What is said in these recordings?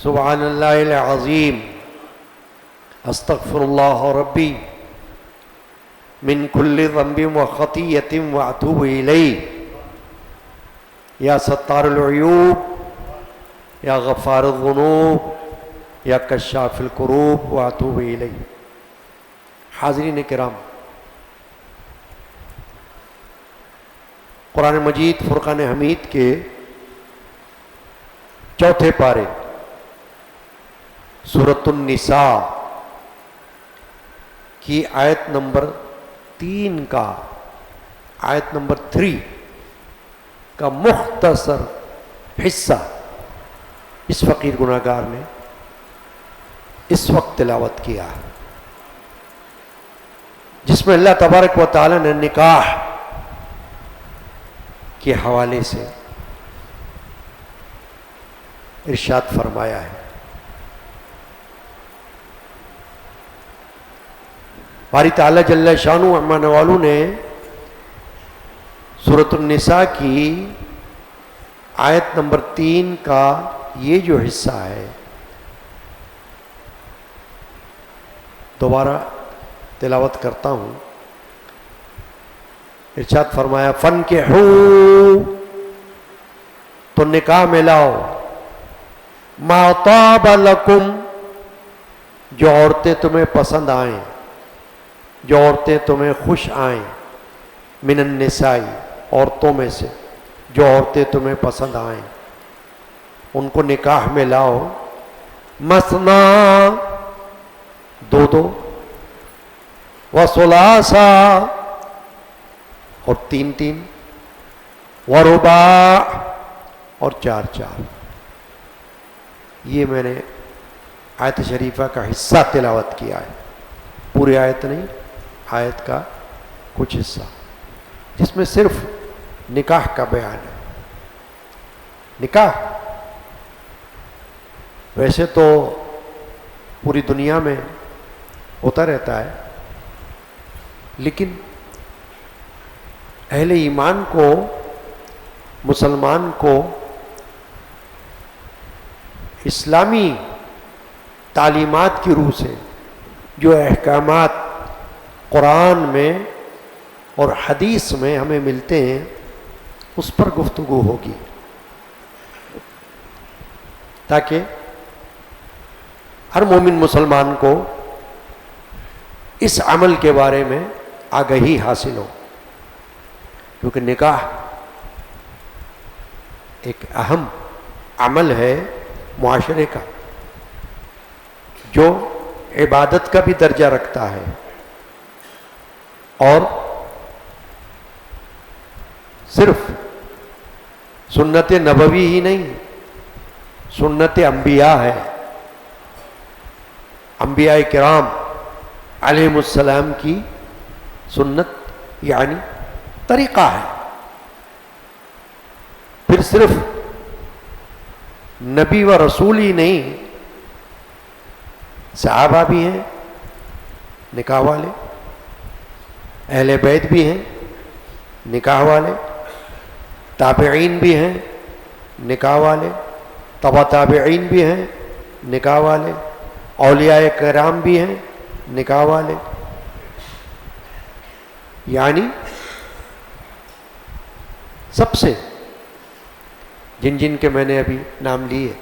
سبحان اللہ العظیم، استغفر اللہ ربی من کل ذنب وخطیۃ واتوب الیہ، یا ستار العیوب یا غفار الذنوب یا کشاف الکروب واتوب الیہ۔ حاضرین کرام، قرآن مجید فرقان حمید کے چوتھے پارے سورۃ النساء کی آیت نمبر 3 کا، آیت نمبر 3 کا مختصر حصہ اس فقیر گناہگار نے اس وقت تلاوت کیا، جس میں اللہ تبارک و تعالی نے نکاح کے حوالے سے ارشاد فرمایا ہے۔ باری تعالی جل شانہ امان والو نے سورۃ النساء کی آیت نمبر 3 کا یہ جو حصہ ہے دوبارہ تلاوت کرتا ہوں۔ ارشاد فرمایا فَانْكِحُوا، تو نکاح میں لاؤ، مَا طَابَ لَكُمْ، جو عورتیں تمہیں پسند آئیں، جو عورتیں تمہیں خوش آئیں، من النساء، عورتوں میں سے جو عورتیں تمہیں پسند آئیں ان کو نکاح میں لاؤ، مثنا، دو دو، وثلاثا، اور 3 3، ورباع، اور 4 4۔ یہ میں نے آیت شریفہ کا حصہ تلاوت کیا ہے، پوری آیت نہیں، آیت کا کچھ حصہ، جس میں صرف نکاح کا بیان ہے۔ نکاح ویسے تو پوری دنیا میں ہوتا رہتا ہے، لیکن اہل ایمان کو، مسلمان کو اسلامی تعلیمات کی روح سے جو احکامات قرآن میں اور حدیث میں ہمیں ملتے ہیں اس پر گفتگو ہوگی، تاکہ ہر مومن مسلمان کو اس عمل کے بارے میں آگہی حاصل ہو، کیونکہ نکاح ایک اہم عمل ہے معاشرے کا، جو عبادت کا بھی درجہ رکھتا ہے، اور صرف سنت نبوی ہی نہیں، سنت انبیاء ہے۔ انبیاء کرام علیہم السلام کی سنت یعنی طریقہ ہے۔ پھر صرف نبی و رسول ہی نہیں، صحابہ بھی ہیں نکاح والے، اہل بیت بھی ہیں نکاح والے، تابعین بھی ہیں نکاح والے، تبع تابعین بھی ہیں نکاح والے، اولیاء کرام بھی ہیں نکاح والے، یعنی سب سے جن جن کے میں نے ابھی نام لیے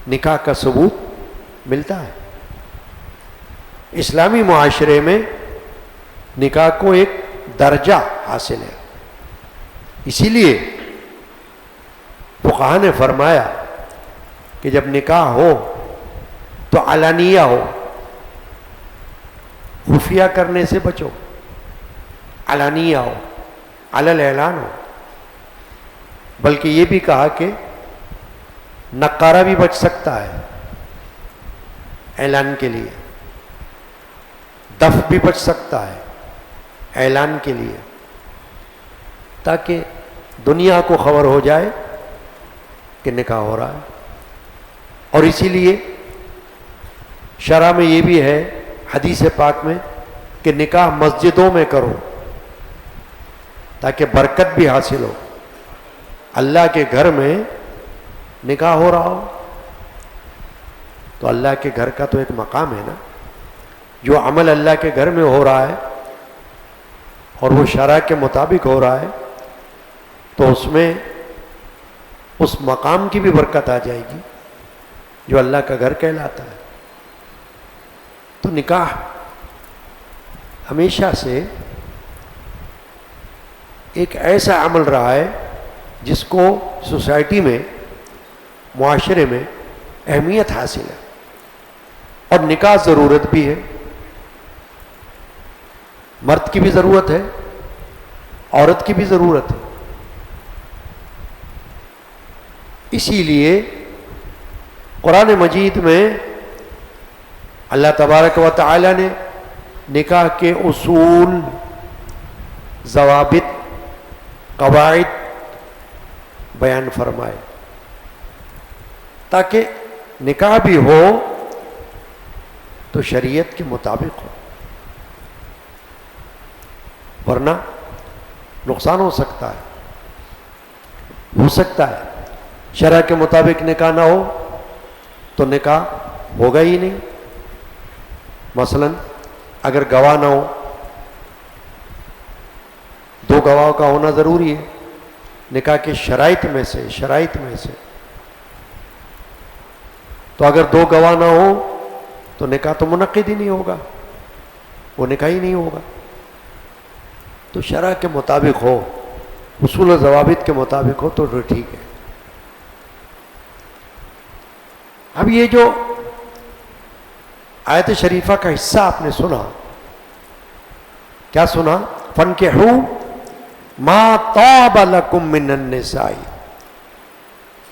نکاح کا ثبوت ملتا ہے۔ اسلامی معاشرے میں نکاح کو ایک درجہ حاصل ہے، اسی لیے فقہاء نے فرمایا کہ جب نکاح ہو تو علانیہ ہو، خفیہ کرنے سے بچو، علانیہ ہو، علی الاعلان ہو۔ بلکہ یہ بھی کہا کہ نقارہ بھی بچ سکتا ہے اعلان کے لیے، دف بھی بچ سکتا ہے اعلان کے لیے، تاکہ دنیا کو خبر ہو جائے کہ نکاح ہو رہا ہے۔ اور اسی لیے شرع میں یہ بھی ہے حدیث پاک میں کہ نکاح مسجدوں میں کرو تاکہ برکت بھی حاصل ہو، اللہ کے گھر میں نکاح ہو رہا ہو، تو اللہ کے گھر کا تو ایک مقام ہے نا. جو عمل اللہ کے گھر میں ہو رہا ہے اور وہ شرع کے مطابق ہو رہا ہے تو اس میں اس مقام کی بھی برکت آ جائے گی جو اللہ کا گھر کہلاتا ہے. تو نکاح ہمیشہ سے ایک ایسا عمل رہا ہے جس کو سوسائٹی میں، معاشرے میں اہمیت حاصل ہے، اور نکاح ضرورت بھی ہے. مرد کی بھی ضرورت ہے، عورت کی بھی ضرورت ہے. اسی لیے قرآن مجید میں اللہ تبارک و تعالی نے نکاح کے اصول، ضوابط، قواعد بیان فرمائے تاکہ نکاح بھی ہو تو شریعت کے مطابق ہو، ورنہ نقصان ہو سکتا ہے. ہو سکتا ہے شرع کے مطابق نکاح نہ ہو تو نکاح ہوگا ہی نہیں. مثلا اگر گواہ نہ ہو، دو گواہوں کا ہونا ضروری ہے نکاح کے شرائط میں سے. تو اگر دو گواہ نہ ہو تو نکاح تو منعقد ہی نہیں ہوگا، وہ نکاح ہی نہیں ہوگا. تو شرع کے مطابق ہو، اصول و ضوابط کے مطابق ہو تو ٹھیک ہے. اب یہ جو آیت شریفہ کا حصہ آپ نے سنا، کیا سنا؟ فَانْكِحُوا مَا طَابَ لَكُم مِّنَ النِّسَاءِ،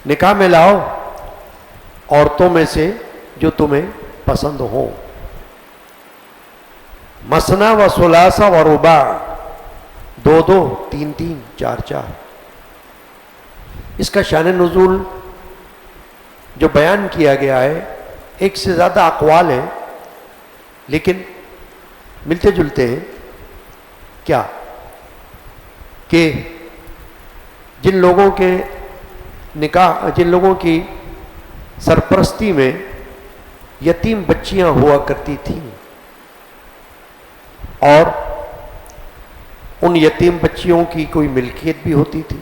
نکاح میں لاؤ عورتوں میں سے جو تمہیں پسند ہوں. مثنیٰ و ثلاثہ و رباع، دو دو، تین تین، چار چار. اس کا شان نزول جو بیان کیا گیا ہے ایک سے زیادہ اقوال ہیں، لیکن ملتے جلتے ہیں. کیا کہ جن لوگوں کے نکاح، جن لوگوں کی سرپرستی میں یتیم بچیاں ہوا کرتی تھیں اور ان یتیم بچیوں کی کوئی ملکیت بھی ہوتی تھی،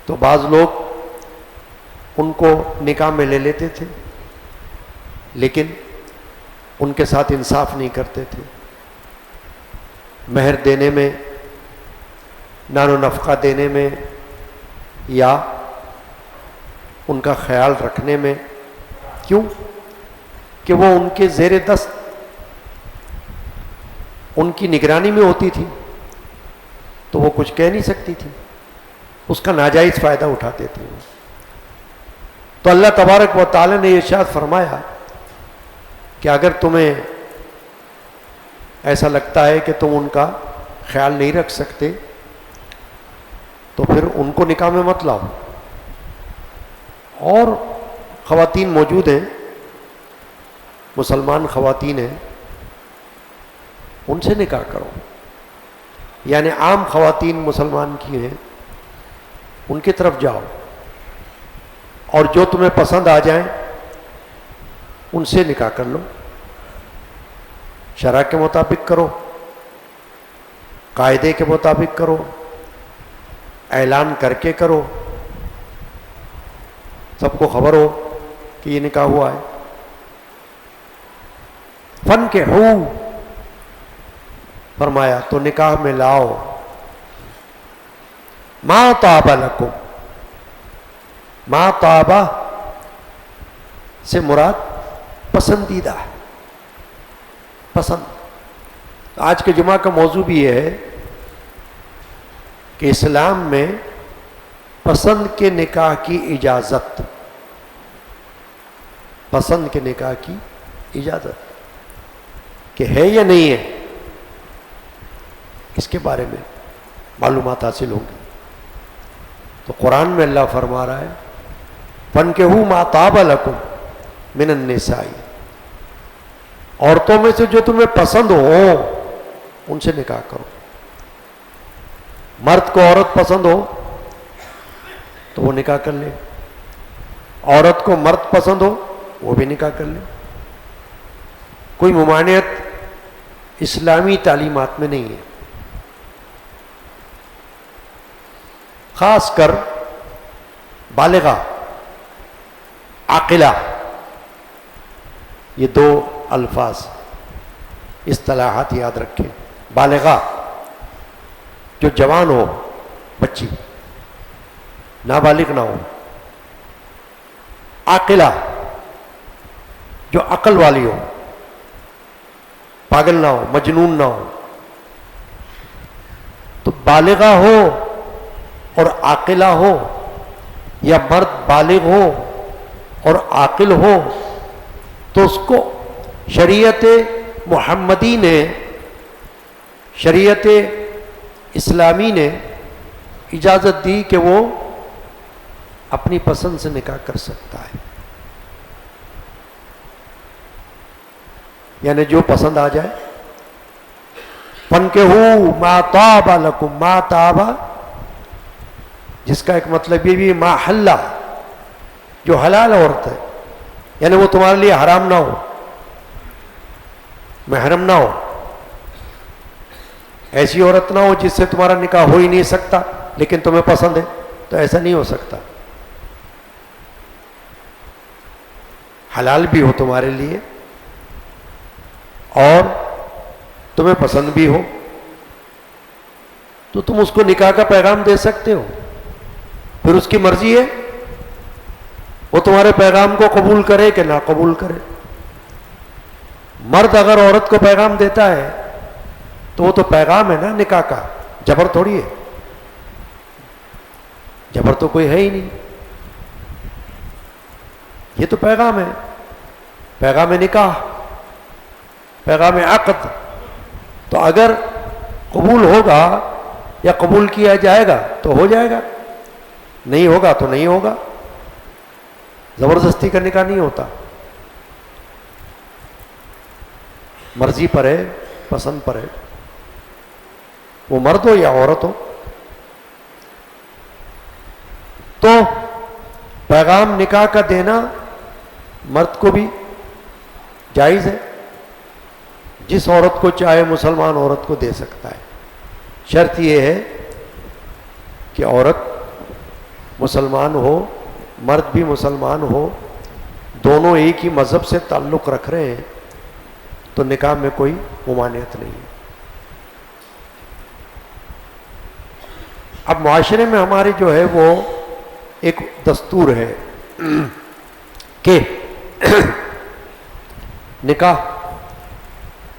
تو بعض لوگ ان کو نکاح میں لے لیتے تھے لیکن ان کے ساتھ انصاف نہیں کرتے تھے. مہر دینے میں، نان و نفقہ دینے میں، یا ان کا خیال رکھنے میں. کیوں؟ کہ وہ ان کے زیر دست، ان کی نگرانی میں ہوتی تھی تو وہ کچھ کہہ نہیں سکتی تھی، اس کا ناجائز فائدہ اٹھاتے تھے. تو اللہ تبارک و تعالی نے ارشاد فرمایا کہ اگر تمہیں ایسا لگتا ہے کہ تم ان کا خیال نہیں رکھ سکتے تو پھر ان کو نکاح میں مت لاؤ. اور خواتین موجود ہیں، مسلمان خواتین ہیں، ان سے نکاح کرو. یعنی عام خواتین مسلمان کی ہیں ان کی طرف جاؤ اور جو تمہیں پسند آ جائیں ان سے نکاح کر لو. شرع کے مطابق کرو، قاعدے کے مطابق کرو، اعلان کر کے کرو، سب کو خبر ہو کہ یہ نکاح ہوا ہے. فَانْكِحُوا فرمایا تو نکاح میں لاؤ مَا طَابَ لَكُمْ. مَا طَابَ سے مراد پسندیدہ، پسند. آج کے جمعہ کا موضوع بھی یہ ہے کہ اسلام میں پسند کے نکاح کی اجازت، پسند کے نکاح کی اجازت کہ ہے یا نہیں ہے، اس کے بارے میں معلومات حاصل ہوں گی. تو قرآن میں اللہ فرما رہا ہے فَانْكِحُوا مَا طَابَ لَكُم مِّنَ النِّسَاءِ، عورتوں میں سے جو تمہیں پسند ہو ان سے نکاح کرو. مرد کو عورت پسند ہو تو وہ نکاح کر لے، عورت کو مرد پسند ہو وہ بھی نکاح کر لیں. کوئی ممانعت اسلامی تعلیمات میں نہیں ہے. خاص کر بالغہ عاقلہ، یہ دو الفاظ اصطلاحات یاد رکھیں. بالغہ جو جوان ہو، بچی، نابالغ نہ ہو. عاقلہ جو عقل والی ہو، پاگل نہ ہو، مجنون نہ ہو. تو بالغہ ہو اور عاقلہ ہو، یا مرد بالغ ہو اور عاقل ہو، تو اس کو شریعت محمدی نے، شریعت اسلامی نے اجازت دی کہ وہ اپنی پسند سے نکاح کر سکتا ہے. یعنی جو پسند آ جائے. فَانْكِحُوا مَا طَابَ لَكُمْ، مَا طَابَ جس کا ایک مطلب یہ بھی ما حلّ، جو حلال عورت ہے، یعنی وہ تمہارے لیے حرام نہ ہو، محرم نہ ہو. ایسی عورت نہ ہو جس سے تمہارا نکاح ہو ہی نہیں سکتا لیکن تمہیں پسند ہے، تو ایسا نہیں ہو سکتا. حلال بھی ہو تمہارے لیے اور تمہیں پسند بھی ہو، تو تم اس کو نکاح کا پیغام دے سکتے ہو. پھر اس کی مرضی ہے وہ تمہارے پیغام کو قبول کرے کہ نہ قبول کرے. مرد اگر عورت کو پیغام دیتا ہے تو وہ تو پیغام ہے نا نکاح کا، جبر تھوڑی ہے. جبر تو کوئی ہے ہی نہیں، یہ تو پیغام ہے، پیغام نکاح، پیغام عقد. تو اگر قبول ہوگا یا قبول کیا جائے گا تو ہو جائے گا، نہیں ہوگا تو نہیں ہوگا. زبردستی کا نکاح نہیں ہوتا، مرضی پر ہے، پسند پر ہے، وہ مرد ہو یا عورت ہو. تو پیغام نکاح کا دینا مرد کو بھی جائز ہے، جس عورت کو چاہے مسلمان عورت کو دے سکتا ہے. شرط یہ ہے کہ عورت مسلمان ہو، مرد بھی مسلمان ہو، دونوں ایک ہی مذہب سے تعلق رکھ رہے ہیں تو نکاح میں کوئی ممانعت نہیں ہے. اب معاشرے میں ہمارے جو ہے وہ ایک دستور ہے کہ نکاح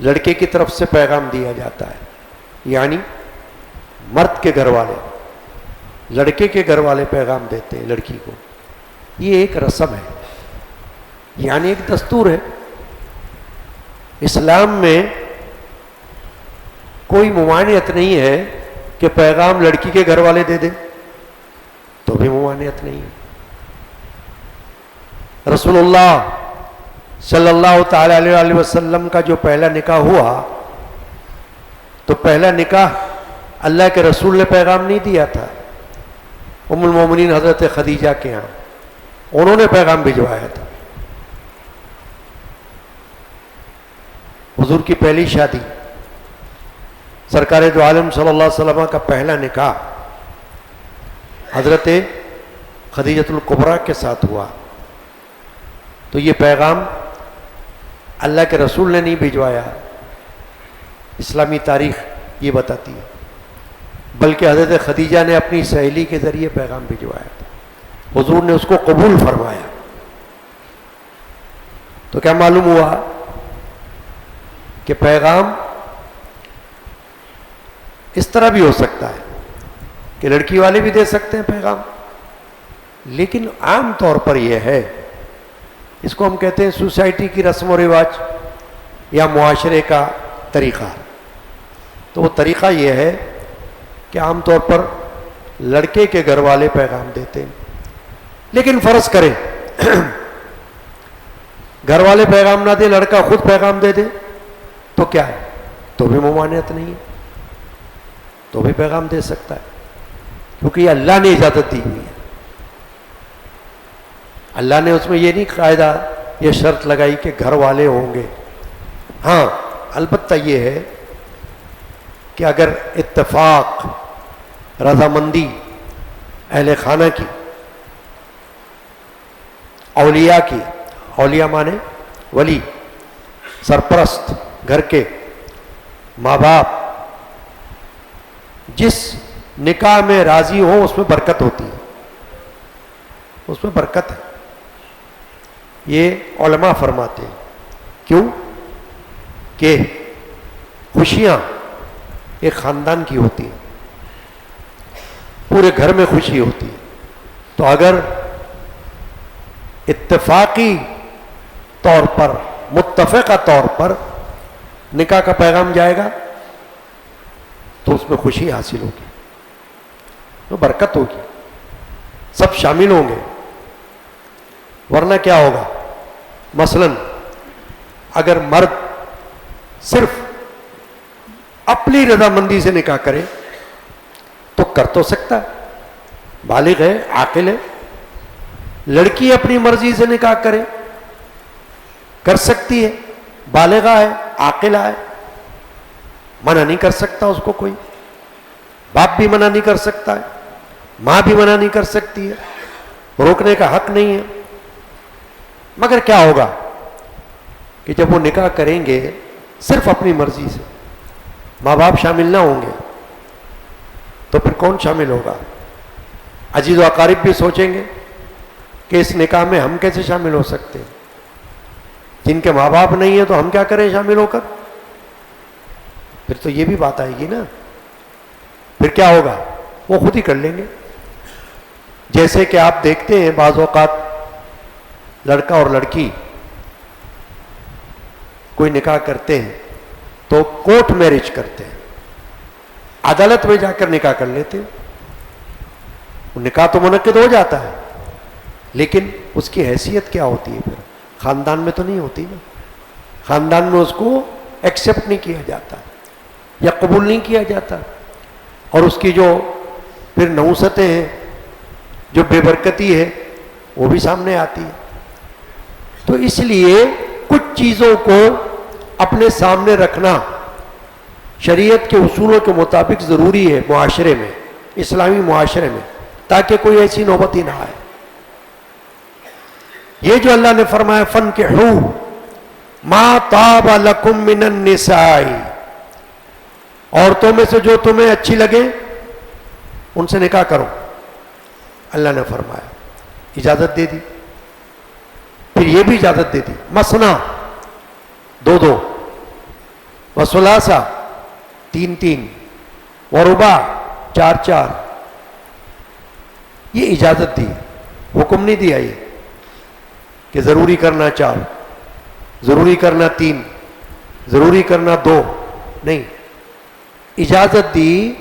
لڑکے کی طرف سے پیغام دیا جاتا ہے، یعنی مرد کے گھر والے لڑکے کے گھر والے پیغام دیتے ہیں لڑکی کو. یہ ایک رسم ہے، یعنی ایک دستور ہے. اسلام میں کوئی ممانعت نہیں ہے کہ پیغام لڑکی کے گھر والے دے دیں، تو بھی ممانعت نہیں ہے. رسول اللہ صلی اللہ تعالی علیہ وسلم کا جو پہلا نکاح ہوا تو پہلا نکاح اللہ کے رسول نے پیغام نہیں دیا تھا، ام المومنین حضرت خدیجہ کے ہاں انہوں نے پیغام بھجوایا تھا. حضور کی پہلی شادی، سرکار دو عالم صلی اللہ علیہ وسلم کا پہلا نکاح حضرت خدیجۃ الکبریٰ کے ساتھ ہوا. تو یہ پیغام اللہ کے رسول نے نہیں بھجوایا، اسلامی تاریخ یہ بتاتی ہے، بلکہ حضرت خدیجہ نے اپنی سہیلی کے ذریعے پیغام بھجوایا تھا. حضور نے اس کو قبول فرمایا. تو کیا معلوم ہوا کہ پیغام اس طرح بھی ہو سکتا ہے کہ لڑکی والے بھی دے سکتے ہیں پیغام، لیکن عام طور پر یہ ہے، اس کو ہم کہتے ہیں سوسائٹی کی رسم و رواج یا معاشرے کا طریقہ. تو وہ طریقہ یہ ہے کہ عام طور پر لڑکے کے گھر والے پیغام دیتے ہیں. لیکن فرض کریں گھر والے پیغام نہ دے، لڑکا خود پیغام دے دے تو کیا ہے؟ تو بھی ممانعت نہیں ہے، تو بھی پیغام دے سکتا ہے، کیونکہ یہ اللہ نے اجازت دی ہوئی ہے. اللہ نے اس میں یہ نہیں قاعدہ یہ شرط لگائی کہ گھر والے ہوں گے. ہاں البتہ یہ ہے کہ اگر اتفاق رضامندی اہل خانہ کی، اولیاء کی، اولیاء مانے ولی، سرپرست، گھر کے ماں باپ، جس نکاح میں راضی ہو اس میں برکت ہوتی ہے، اس میں برکت ہے. یہ علماء فرماتے ہیں. کیوں؟ کہ خوشیاں ایک خاندان کی ہوتی ہیں، پورے گھر میں خوشی ہوتی ہے. تو اگر اتفاقی طور پر، متفقہ طور پر نکاح کا پیغام جائے گا تو اس میں خوشی حاصل ہوگی، تو برکت ہوگی، سب شامل ہوں گے. ورنہ کیا ہوگا؟ مثلا اگر مرد صرف اپنی رضامندی سے نکاح کرے تو کر تو سکتا ہے، بالغ ہے، عاقل ہے. لڑکی اپنی مرضی سے نکاح کرے کر سکتی ہے، بالغہ ہے، عاقلہ ہے، منع نہیں کر سکتا اس کو کوئی. باپ بھی منع نہیں کر سکتا ہے، ماں بھی منع نہیں کر سکتی ہے، روکنے کا حق نہیں ہے. مگر کیا ہوگا کہ جب وہ نکاح کریں گے صرف اپنی مرضی سے، ماں باپ شامل نہ ہوں گے، تو پھر کون شامل ہوگا؟ عزیز و اقارب بھی سوچیں گے کہ اس نکاح میں ہم کیسے شامل ہو سکتے ہیں؟ جن کے ماں باپ نہیں ہیں تو ہم کیا کریں شامل ہو کر؟ پھر تو یہ بھی بات آئے گی نا. پھر کیا ہوگا؟ وہ خود ہی کر لیں گے. جیسے کہ آپ دیکھتے ہیں بعض اوقات لڑکا اور لڑکی کوئی نکاح کرتے ہیں تو کورٹ میرج کرتے ہیں، عدالت میں جا کر نکاح کر لیتے ہیں. وہ نکاح تو منعقد ہو جاتا ہے، لیکن اس کی حیثیت کیا ہوتی ہے؟ پھر خاندان میں تو نہیں ہوتی نا. خاندان میں اس کو ایکسیپٹ نہیں کیا جاتا یا قبول نہیں کیا جاتا، اور اس کی جو پھر نحوستیں ہیں، جو بے برکتی ہے، وہ بھی سامنے آتی ہے. تو اس لیے کچھ چیزوں کو اپنے سامنے رکھنا شریعت کے اصولوں کے مطابق ضروری ہے معاشرے میں، اسلامی معاشرے میں، تاکہ کوئی ایسی نوبت ہی نہ آئے. یہ جو اللہ نے فرمایا فَانْكِحُوا مَا طَابَ لَكُم مِّنَ النِّسَاءِ، عورتوں میں سے جو تمہیں اچھی لگے ان سے نکاح کرو. اللہ نے فرمایا، اجازت دے دی. پھر یہ بھی اجازت دے دی مثنا، دو دو، وثلاثہ، تین تین، ورباع، چار چار. یہ اجازت دی، حکم نہیں دیا یہ کہ ضروری کرنا 4، ضروری کرنا 3، ضروری کرنا 2، نہیں. اجازت دی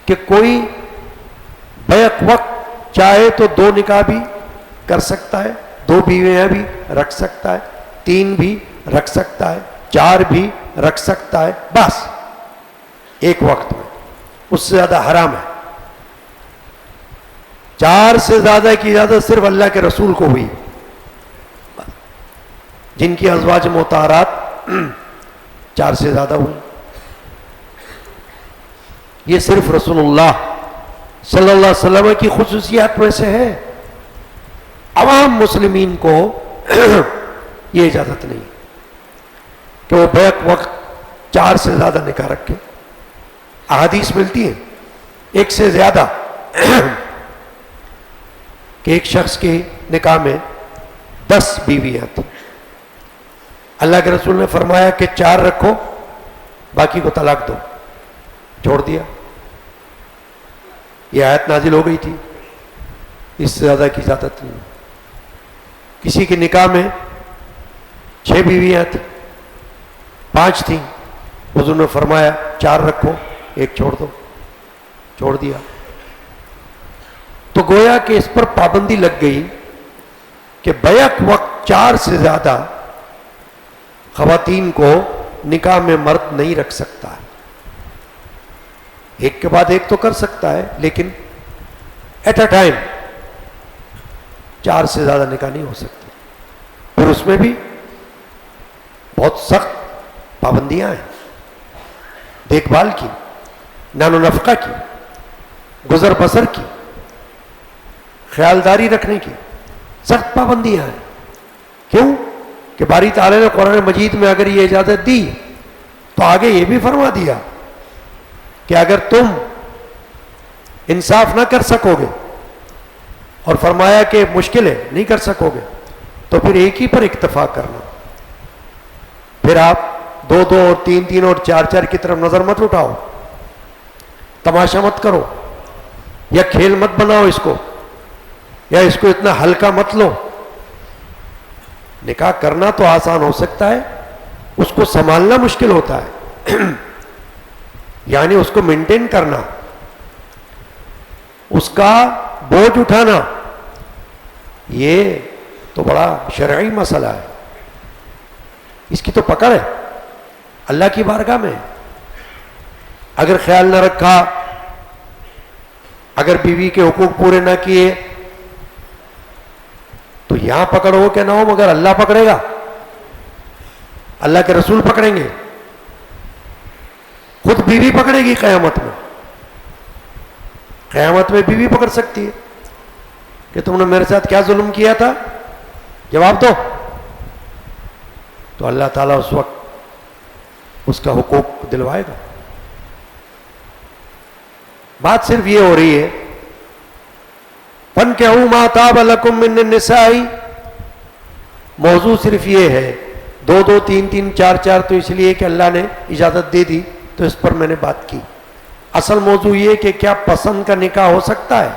کہ کوئی بیک وقت چاہے تو 2 نکاح بھی کر سکتا ہے، 2 بیویاں بھی رکھ سکتا ہے، 3 بھی رکھ سکتا ہے، 4 بھی رکھ سکتا ہے، بس ایک وقت میں. اس سے زیادہ حرام ہے. 4 سے زیادہ کی اجازت صرف اللہ کے رسول کو ہوئی، جن کی ازواج مطہرات 4 سے زیادہ ہوئی. یہ صرف رسول اللہ صلی اللہ علیہ وسلم کی خصوصیات میں سے ہے. عوام مسلمین کو یہ اجازت نہیں کہ وہ بیک وقت 4 سے زیادہ نکاح رکھے. احادیث ملتی ہیں 1 سے زیادہ کہ ایک شخص کے نکاح میں 10 بیویاں تھیں. اللہ کے رسول نے فرمایا کہ 4 رکھو، باقی کو طلاق دو. چھوڑ دیا. یہ آیت نازل ہو گئی تھی، اس سے زیادہ کی اجازت نہیں. کسی کے نکاح میں 6 بیویاں تھیں، 5 تھیں، حضور نے فرمایا 4 رکھو، 1 چھوڑ دو. چھوڑ دیا. تو گویا کہ اس پر پابندی لگ گئی کہ بیک وقت 4 سے زیادہ خواتین کو نکاح میں مرد نہیں رکھ سکتا ہے. ایک کے بعد ایک تو کر سکتا ہے، لیکن ایٹ اے ٹائم 4 سے زیادہ نکاح نہیں ہو سکتے. پھر اس اس میں بھی بہت سخت پابندیاں ہیں، دیکھ بھال کی، نان و نفقہ کی، گزر بسر کی، خیالداری رکھنے کی سخت پابندیاں ہیں۔ کیوں کہ باری تعالیٰ نے قرآن مجید میں اگر یہ اجازت دی تو آگے یہ بھی فرما دیا کہ اگر تم انصاف نہ کر سکو گے، اور فرمایا کہ مشکل ہے نہیں کر سکو گے، تو پھر ایک ہی پر اکتفا کرنا، پھر آپ دو دو اور تین تین اور چار چار کی طرف نظر مت اٹھاؤ، تماشا مت کرو، یا کھیل مت بناؤ اس کو، یا اس کو اتنا ہلکا مت لو۔ نکاح کرنا تو آسان ہو سکتا ہے، اس کو سنبھالنا مشکل ہوتا ہے یعنی اس کو مینٹین کرنا، اس کا بوجھ اٹھانا، یہ تو بڑا شرعی مسئلہ ہے، اس کی تو پکڑ ہے اللہ کی بارگاہ میں۔ اگر خیال نہ رکھا، اگر بیوی کے حقوق پورے نہ کیے تو یہاں پکڑ ہو کہ نہ ہو مگر اللہ پکڑے گا، اللہ کے رسول پکڑیں گے، خود بیوی پکڑے گی قیامت میں۔ قیامت میں بیوی پکڑ سکتی ہے کہ تم نے میرے ساتھ کیا ظلم کیا تھا، جواب دو، تو اللہ تعالیٰ اس وقت اس کا حقوق دلوائے گا۔ بات صرف یہ ہو رہی ہے فَانْكِحُوا مَا طَابَ لَكُم مِّنَ النِّسَاءِ، موضوع صرف یہ ہے، دو دو تین تین چار چار تو اس لیے کہ اللہ نے اجازت دے دی تو اس پر میں نے بات کی۔ اصل موضوع یہ کہ کیا پسند کا نکاح ہو سکتا ہے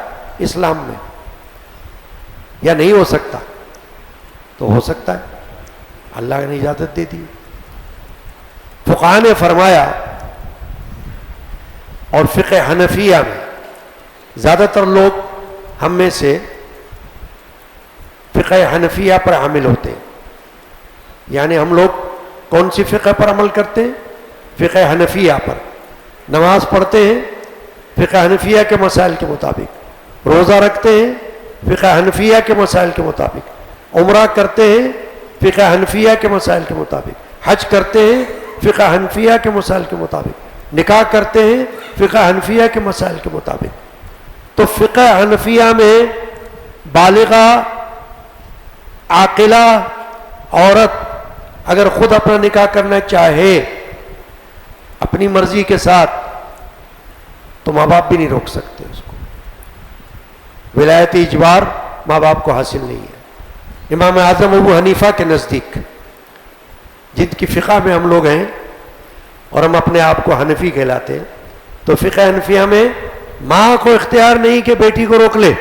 اسلام میں یا نہیں ہو سکتا؟ تو ہو سکتا ہے، اللہ نے اجازت دے دی۔ فقہاء نے فرمایا، اور فقہ حنفیہ میں زیادہ تر لوگ ہم میں سے فقہ حنفیہ پر عامل ہوتے ہیں، یعنی ہم لوگ کون سی فقہ پر عمل کرتے ہیں؟ فقہ حنفیہ پر۔ نماز پڑھتے ہیں فقہ حنفیہ کے مسائل کے مطابق، روزہ رکھتے ہیں فقہ حنفیہ کے مسائل کے مطابق، عمرہ کرتے ہیں فقہ حنفیہ کے مسائل کے مطابق، حج کرتے ہیں فقہ حنفیہ کے مسائل کے مطابق، نکاح کرتے ہیں فقہ حنفیہ کے مسائل کے مطابق۔ تو فقہ حنفیہ میں بالغہ عاقلہ عورت اگر خود اپنا نکاح کرنا چاہے اپنی مرضی کے ساتھ تو ماں باپ بھی نہیں روک سکتے اس کو، ولایت اجبار ماں باپ کو حاصل نہیں ہے۔ امام اعظم ابو حنیفہ کے نزدیک، جن کی فقہ میں ہم لوگ ہیں اور ہم اپنے آپ کو حنفی کہلاتے ہیں، تو فقہ حنفیہ میں ماں کو اختیار نہیں کہ بیٹی کو روک لے،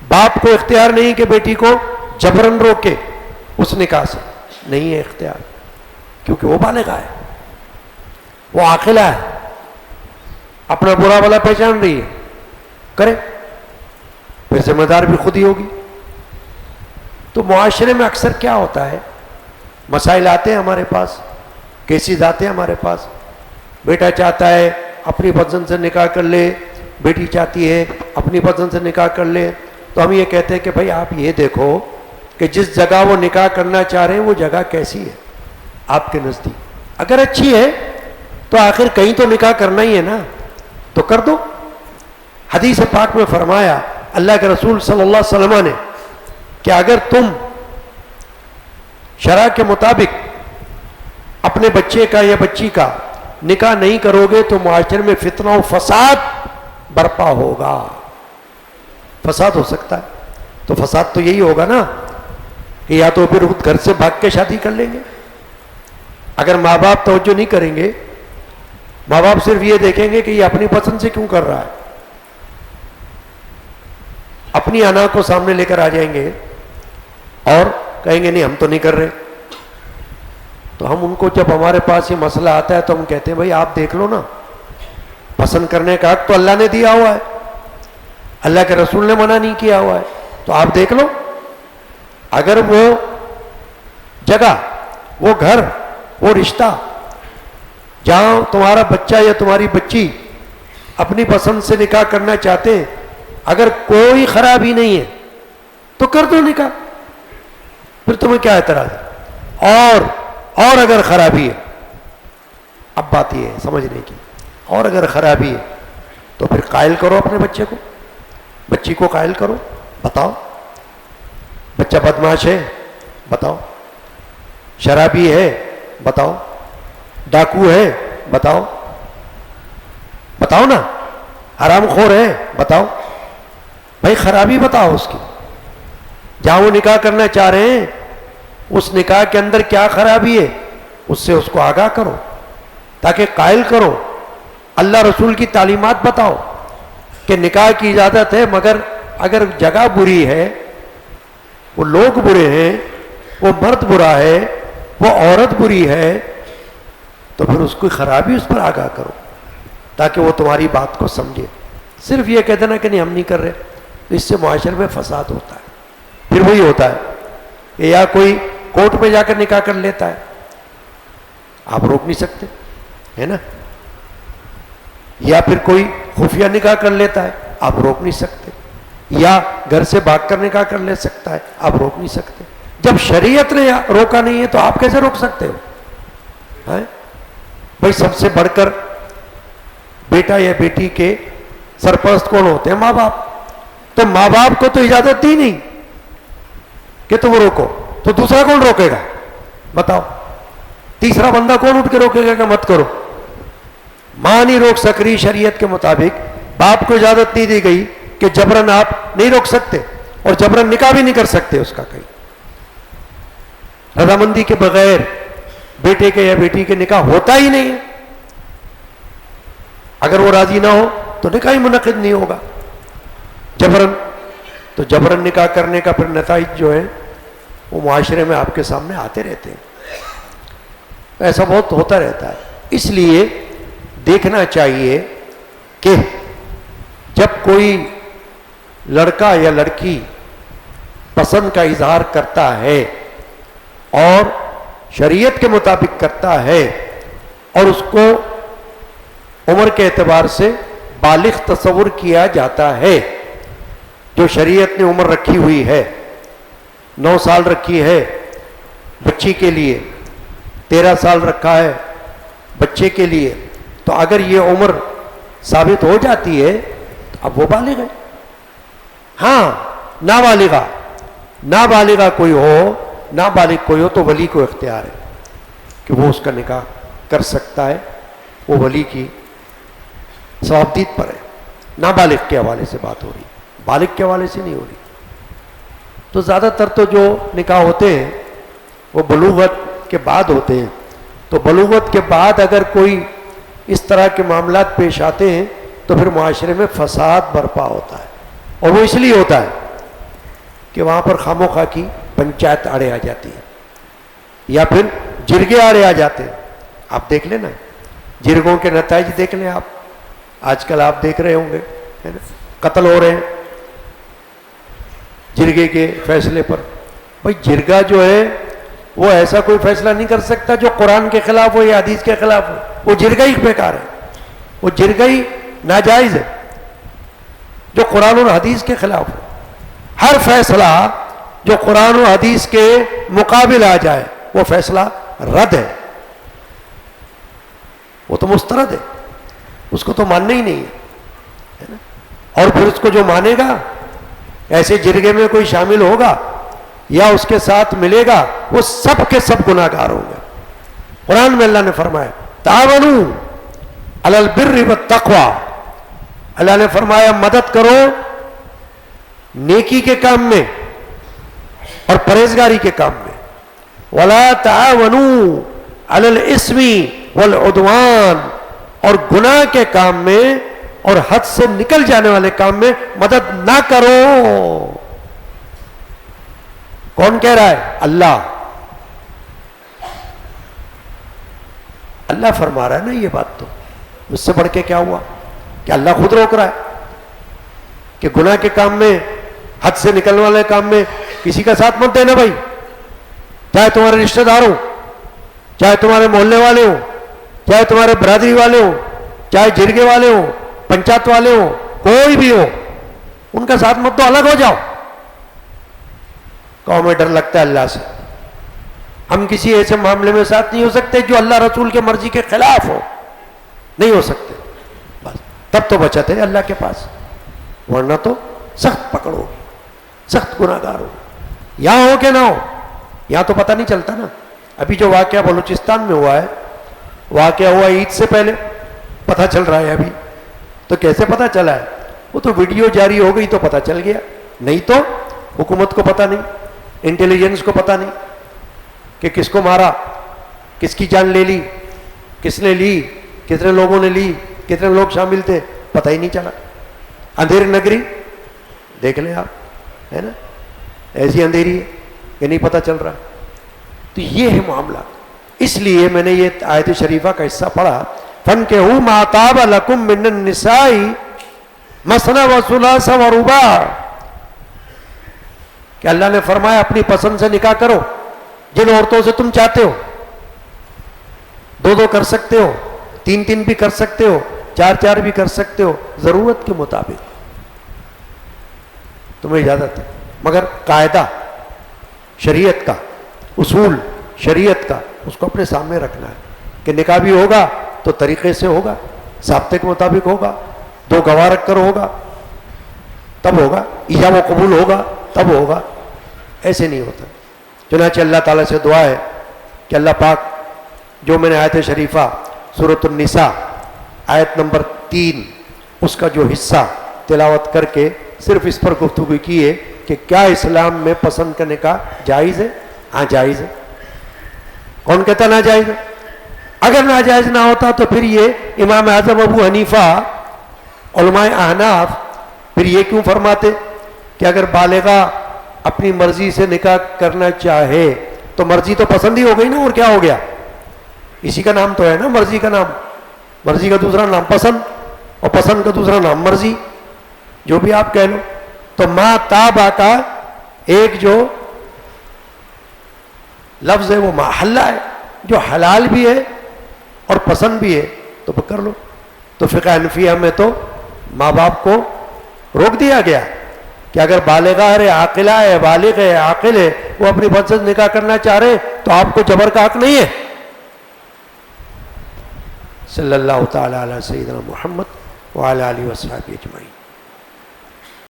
باپ کو اختیار نہیں کہ بیٹی کو جبرن روکے اس نکاح سے، نہیں ہے اختیار، کیونکہ وہ بالغہ ہے، وہ عاقلہ ہے، اپنا برا بھلا پہچان رہی ہے، کرے، پھر ذمہ دار بھی خود ہی ہوگی۔ تو معاشرے میں اکثر کیا ہوتا ہے، مسائل آتے ہیں ہمارے پاس، کیسز آتے ہیں ہمارے پاس، بیٹا چاہتا ہے اپنی پسند سے نکاح کر لے، بیٹی چاہتی ہے اپنی پسند سے نکاح کر لے، تو ہم یہ کہتے ہیں کہ بھائی آپ یہ دیکھو کہ جس جگہ وہ نکاح کرنا چاہ رہے ہیں وہ جگہ کیسی ہے آپ کے نزدیک، اگر اچھی ہے تو آخر کہیں تو نکاح کرنا ہی ہے نا، تو کر دو۔ حدیث پاک میں فرمایا اللہ کے رسول صلی اللہ علیہ وسلم نے کہ اگر تم شرع کے مطابق اپنے بچے کا یا بچی کا نکاح نہیں کرو گے تو معاشرے میں فتنہ و فساد برپا ہوگا، فساد ہو سکتا ہے۔ تو فساد تو یہی ہوگا نا کہ یا تو پھر گھر سے بھاگ کے شادی کر لیں گے، اگر ماں باپ توجہ نہیں کریں گے، ماں باپ صرف یہ دیکھیں گے کہ یہ اپنی پسند سے کیوں کر رہا ہے، اپنی انا کو سامنے لے کر آ جائیں گے اور کہیں گے نہیں ہم تو نہیں کر رہے۔ تو ہم ان کو جب ہمارے پاس یہ مسئلہ آتا ہے تو ہم کہتے ہیں بھائی آپ دیکھ لو نا، پسند کرنے کا حق تو اللہ نے دیا ہوا ہے، اللہ کے رسول نے منع نہیں کیا ہوا ہے، تو آپ دیکھ لو، اگر وہ جگہ، وہ گھر، وہ رشتہ جہاں تمہارا بچہ یا تمہاری بچی اپنی پسند سے نکاح کرنا چاہتے ہیں، اگر کوئی خرابی نہیں ہے تو کر دو نکاح، پھر تمہیں کیا اعتراض ہے؟ اور اگر خرابی ہے، اب بات یہ ہے سمجھنے کی، اور اگر خرابی ہے تو پھر قائل کرو اپنے بچے کو، بچی کو قائل کرو، بتاؤ بچہ بدماش ہے، بتاؤ شرابی ہے، بتاؤ ڈاکو ہے، بتاؤ نا، حرام خور ہے، بتاؤ بھائی، خرابی بتاؤ اس کی، جہاں وہ نکاح کرنا چاہ رہے ہیں اس نکاح کے اندر کیا خرابی ہے اس سے اس کو آگاہ کرو، تاکہ قائل کرو، اللہ رسول کی تعلیمات بتاؤ کہ نکاح کی اجازت ہے، مگر اگر جگہ بری ہے، وہ لوگ برے ہیں، وہ مرد برا ہے، وہ عورت بری ہے، تو پھر اس کی خرابی اس پر آگاہ کرو تاکہ وہ تمہاری بات کو سمجھے۔ صرف یہ کہہ دینا کہ نہیں ہم نہیں کر رہے، تو اس سے معاشرے میں فساد ہوتا ہے، پھر وہی ہوتا ہے کہ یا کوئی کورٹ میں جا کر نکاح کر لیتا ہے، آپ روک نہیں سکتے، ہے نا، یا پھر کوئی خفیہ نکاح کر لیتا ہے، آپ روک نہیں سکتے، یا گھر سے بھاگ کر نکاح کر لے سکتا ہے، آپ روک نہیں سکتے۔ جب شریعت نے روکا نہیں ہے تو آپ کیسے روک سکتے ہو؟ بھائی سب سے بڑھ کر بیٹا یا بیٹی کے سرپرست کون ہوتے ہیں؟ ماں باپ، تو ماں باپ کو تو اجازت دی نہیں کہ تم روکو، تو دوسرا کون روکے گا بتاؤ؟ تیسرا بندہ کون اٹھ کے روکے گا کہ مت کرو؟ ماں نہیں روک سک رہی شریعت کے مطابق، باپ کو اجازت نہیں دی گئی کہ جبرن آپ نہیں روک سکتے، اور جبرن نکاح بھی نہیں کر سکتے اس کا، کہیں رضامندی کے بغیر بیٹے کے یا بیٹی کے نکاح ہوتا ہی نہیں ہے، اگر وہ راضی نہ ہو تو نکاح ہی منعقد نہیں ہوگا جبرن۔ تو جبرن نکاح کرنے کا پھر نتائج جو ہے وہ معاشرے میں آپ کے سامنے آتے رہتے ہیں، ایسا بہت ہوتا رہتا ہے۔ اس لیے دیکھنا چاہیے کہ جب کوئی لڑکا یا لڑکی پسند کا اظہار کرتا ہے اور شریعت کے مطابق کرتا ہے اور اس کو عمر کے اعتبار سے بالغ تصور کیا جاتا ہے، جو شریعت نے عمر رکھی ہوئی ہے، 9 سال رکھی ہے بچی کے لیے، 13 سال رکھا ہے بچے کے لیے، تو اگر یہ عمر ثابت ہو جاتی ہے تو اب وہ بالغ ہے۔ ہاں نابالغہ کوئی ہو تو ولی کو اختیار ہے کہ وہ اس کا نکاح کر سکتا ہے، وہ ولی کی ثوابدید پر ہے۔ نابالغ کے حوالے سے بات ہو رہی، بالغ کے حوالے سے نہیں ہو رہی۔ تو زیادہ تر تو جو نکاح ہوتے ہیں وہ بلوغت کے بعد ہوتے ہیں، تو بلوغت کے بعد اگر کوئی اس طرح کے معاملات پیش آتے ہیں تو پھر معاشرے میں فساد برپا ہوتا ہے، اور وہ اس لیے ہوتا ہے کہ وہاں پر خام و خواہ کی پنچایت آڑے آ جاتی ہے، یا پھر جرگے آڑے آ جاتے ہیں۔ آپ دیکھ لیں نا، جرگوں کے نتائج دیکھ لیں آپ، آج کل آپ دیکھ رہے ہوں گے، ہے نا، قتل ہو رہے ہیں جرگے کے فیصلے پر۔ بھائی جرگہ جو ہے وہ ایسا کوئی فیصلہ نہیں کر سکتا جو قرآن کے خلاف ہو یا حدیث کے خلاف ہو، وہ جرگہ ہی بیکار ہے، وہ جرگہ ہی ناجائز ہے جو قرآن اور حدیث کے خلاف ہو۔ ہر فیصلہ جو قرآن و حدیث کے مقابل آ جائے وہ فیصلہ رد ہے، وہ تو مسترد ہے، اس کو تو ماننا ہی نہیں ہے نا۔ اور پھر اس کو جو مانے گا، ایسے جرگے میں کوئی شامل ہوگا یا اس کے ساتھ ملے گا، وہ سب کے سب گناہ گار ہوں گے۔ قرآن میں اللہ نے فرمایا تعاونوا علی البر والتقوی، اللہ نے فرمایا مدد کرو نیکی کے کام میں اور پرہیزگاری کے کام میں، ولا تعاونوا علی الاثم والعدوان، اور گناہ کے کام میں اور حد سے نکل جانے والے کام میں مدد نہ کرو۔ کون کہہ رہا ہے؟ اللہ فرما رہا ہے نا یہ بات، تو اس سے بڑھ کے کیا ہوا کہ اللہ خود روک رہا ہے کہ گناہ کے کام میں، حد سے نکلنے والے کام میں کسی کا ساتھ مت دینا بھائی، چاہے تمہارے رشتہ دار ہوں، چاہے تمہارے محلے والے ہوں، چاہے تمہارے برادری والے ہوں، چاہے جرگے والے ہوں، پنچایت والے ہوں، کوئی بھی ہو، ان کا ساتھ مت دو، الگ ہو جاؤ۔ قوم میں ڈر لگتا ہے اللہ سے، ہم کسی ایسے معاملے میں ساتھ نہیں ہو سکتے جو اللہ رسول کے مرضی کے خلاف ہو، نہیں ہو سکتے، بس تب تو بچت ہے اللہ کے پاس، ورنہ تو سخت پکڑ ہوگی، سخت گناہ گار ہوگی، یہاں ہو کہ نہ ہو، یہاں تو پتہ نہیں چلتا نا۔ ابھی جو واقعہ بلوچستان میں ہوا ہے، واقعہ ہوا عید سے پہلے، پتہ چل رہا ہے ابھی، تو کیسے پتہ چلا ہے؟ وہ تو ویڈیو جاری ہو گئی تو پتہ چل گیا، نہیں تو حکومت کو پتہ نہیں، انٹیلیجنس کو پتہ نہیں کہ کس کو مارا، کس کی جان لے لی، کس نے لی، کتنے لوگوں نے لی، کتنے لوگ شامل تھے، پتہ ہی نہیں چلا۔ اندھیر نگری دیکھ لیں آپ، ہے نا، ایسی اندھیری ہے کہ نہیں پتہ چل رہا۔ تو یہ ہے معاملہ، اس لیے میں نے یہ آیت شریفہ کا حصہ پڑھا، فَانْكِحُوا مَا طَابَ لَكُم مِّنَ النِّسَاءِ مَثْنَىٰ وَثُلَاثَ وَرُبَاعَ، کہ اللہ نے فرمایا اپنی پسند سے نکاح کرو، جن عورتوں سے تم چاہتے ہو، دو دو کر سکتے ہو، تین تین بھی کر سکتے ہو، چار چار بھی کر سکتے ہو، ضرورت کے مطابق تمہیں اجازت ہے، مگر قاعدہ شریعت کا، اصول شریعت کا، اس کو اپنے سامنے رکھنا ہے کہ نکاح بھی ہوگا تو طریقے سے ہوگا، ضابطے کے مطابق ہوگا، دو گواہ رکھ کر ہوگا تب ہوگا، ایجاب و قبول ہوگا تب ہوگا، ایسے نہیں ہوتا۔ چنانچہ اللہ تعالیٰ سے دعا ہے کہ اللہ پاک جو میں نے آیت شریفہ سورۃ النساء آیت نمبر 3 اس کا جو حصہ تلاوت کر کے صرف اس پر گفتگو کی ہے کہ کیا اسلام میں پسند کرنے کا جائز ہے؟ ہاں جائز ہے۔ کون کہتا ناجائز ہے؟ اگر ناجائز نہ ہوتا تو پھر یہ امام اعظم ابو حنیفہ، علماء احناف پھر یہ کیوں فرماتے کہ اگر بالغہ اپنی مرضی سے نکاح کرنا چاہے تو مرضی تو پسند ہی ہو گئی نا، اور کیا ہو گیا؟ اسی کا نام تو ہے نا مرضی کا نام، مرضی کا دوسرا نام پسند، اور پسند کا دوسرا نام مرضی، جو بھی آپ کہہ لو۔ تو ما تابا کا ایک جو لفظ ہے وہ محلہ ہے، جو حلال بھی ہے اور پسند بھی ہے، تو کر لو۔ تو فقہ حنفیہ میں تو ماں باپ کو روک دیا گیا کہ اگر بالغہ ہے، عاقلہ ہے، بالغ ہے، عاقل ہے، وہ اپنی پسند سے نکاح کرنا چاہ رہے تو آپ کو جبر کا حق نہیں ہے۔ صلی اللہ تعالی علی سیدنا محمد وعلی آلہ وصحبہ اجمعین۔